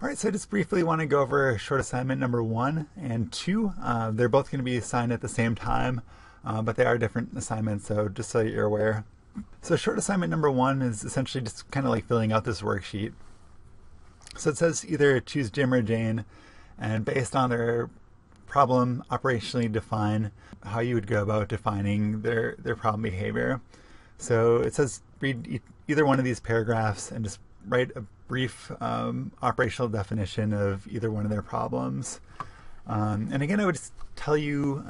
All right, so I just briefly want to go over short assignment number 1 and 2. They're both going to be assigned at the same time, but they are different assignments, so just so you're aware. So short assignment number 1 is essentially just kind of like filling out this worksheet. So it says either choose Jim or Jane, and based on their problem, operationally define how you would go about defining their problem behavior. So it says read either one of these paragraphs and just write a brief operational definition of either one of their problems. And again, I would just tell you,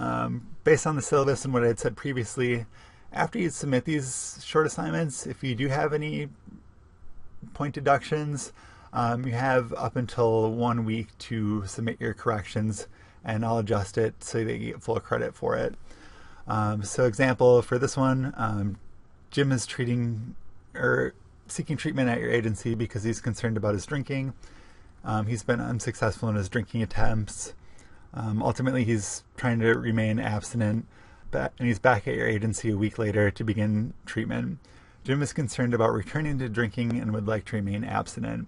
based on the syllabus and what I had said previously, after you submit these short assignments, if you do have any point deductions, you have up until 1 week to submit your corrections, and I'll adjust it so that you get full credit for it. So example for this one, Jim is seeking treatment at your agency because he's concerned about his drinking. He's been unsuccessful in his drinking attempts. Ultimately, he's trying to remain abstinent, and he's back at your agency a week later to begin treatment. Jim is concerned about returning to drinking and would like to remain abstinent.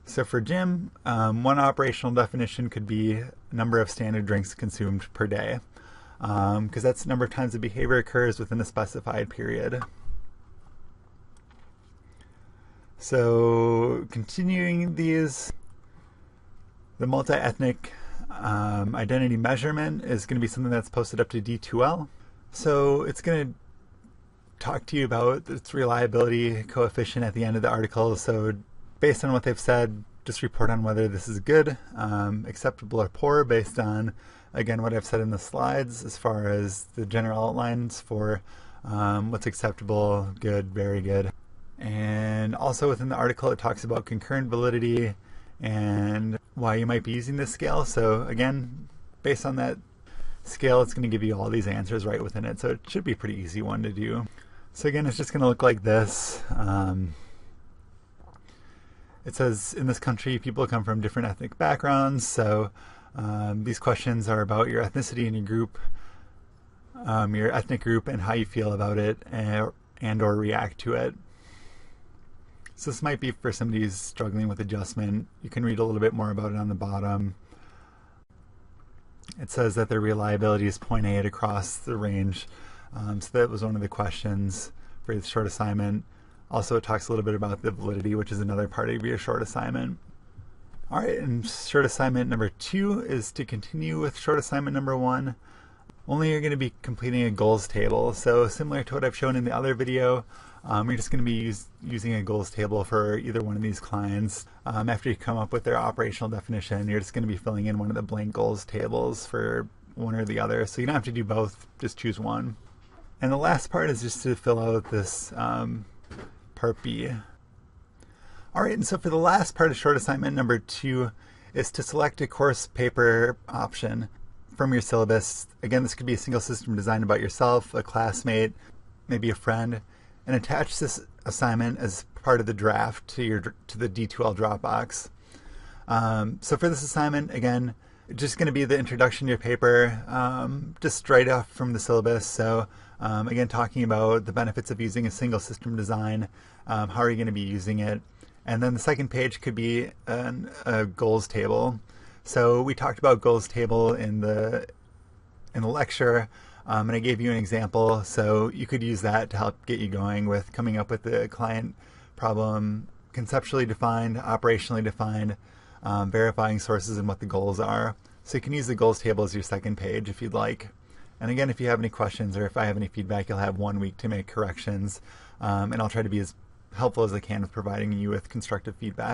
So for Jim, one operational definition could be number of standard drinks consumed per day, because that's the number of times the behavior occurs within a specified period. So continuing these, the multi-ethnic identity measurement is going to be something that's posted up to D2L. So it's going to talk to you about its reliability coefficient at the end of the article. So based on what they've said, just report on whether this is good, acceptable, or poor based on, again, what I've said in the slides as far as the general outlines for what's acceptable, good, very good. And also within the article, it talks about concurrent validity and why you might be using this scale. So again, based on that scale, it's going to give you all these answers right within it. So it should be a pretty easy one to do. So again, it's just going to look like this. It says, in this country, people come from different ethnic backgrounds. So these questions are about your ethnicity and your group, your ethnic group, and how you feel about it and or react to it. So this might be for somebody who's struggling with adjustment. You can read a little bit more about it on the bottom. It says that their reliability is 0.8 across the range. So that was one of the questions for the short assignment. Also, it talks a little bit about the validity, which is another part of your short assignment. All right, and short assignment number 2 is to continue with short assignment number 1. Only you're going to be completing a goals table. So similar to what I've shown in the other video, you're just going to be using a goals table for either one of these clients. After you come up with their operational definition, you're just going to be filling in one of the blank goals tables for one or the other. So you don't have to do both, just choose one. And the last part is just to fill out this part B. All right, and so for the last part of short assignment number 2 is to select a course paper option from your syllabus. Again, this could be a single system design about yourself, a classmate, maybe a friend, and attach this assignment as part of the draft to the D2L Dropbox. So for this assignment, again, it's just going to be the introduction to your paper, just straight off from the syllabus. So again, talking about the benefits of using a single system design, how are you going to be using it, and then the second page could be a goals table. So we talked about goals table in the lecture. And I gave you an example, so you could use that to help get you going with coming up with the client problem, conceptually defined, operationally defined, verifying sources and what the goals are. So you can use the goals table as your second page if you'd like. And again, if you have any questions or if I have any feedback, you'll have 1 week to make corrections, and I'll try to be as helpful as I can with providing you with constructive feedback.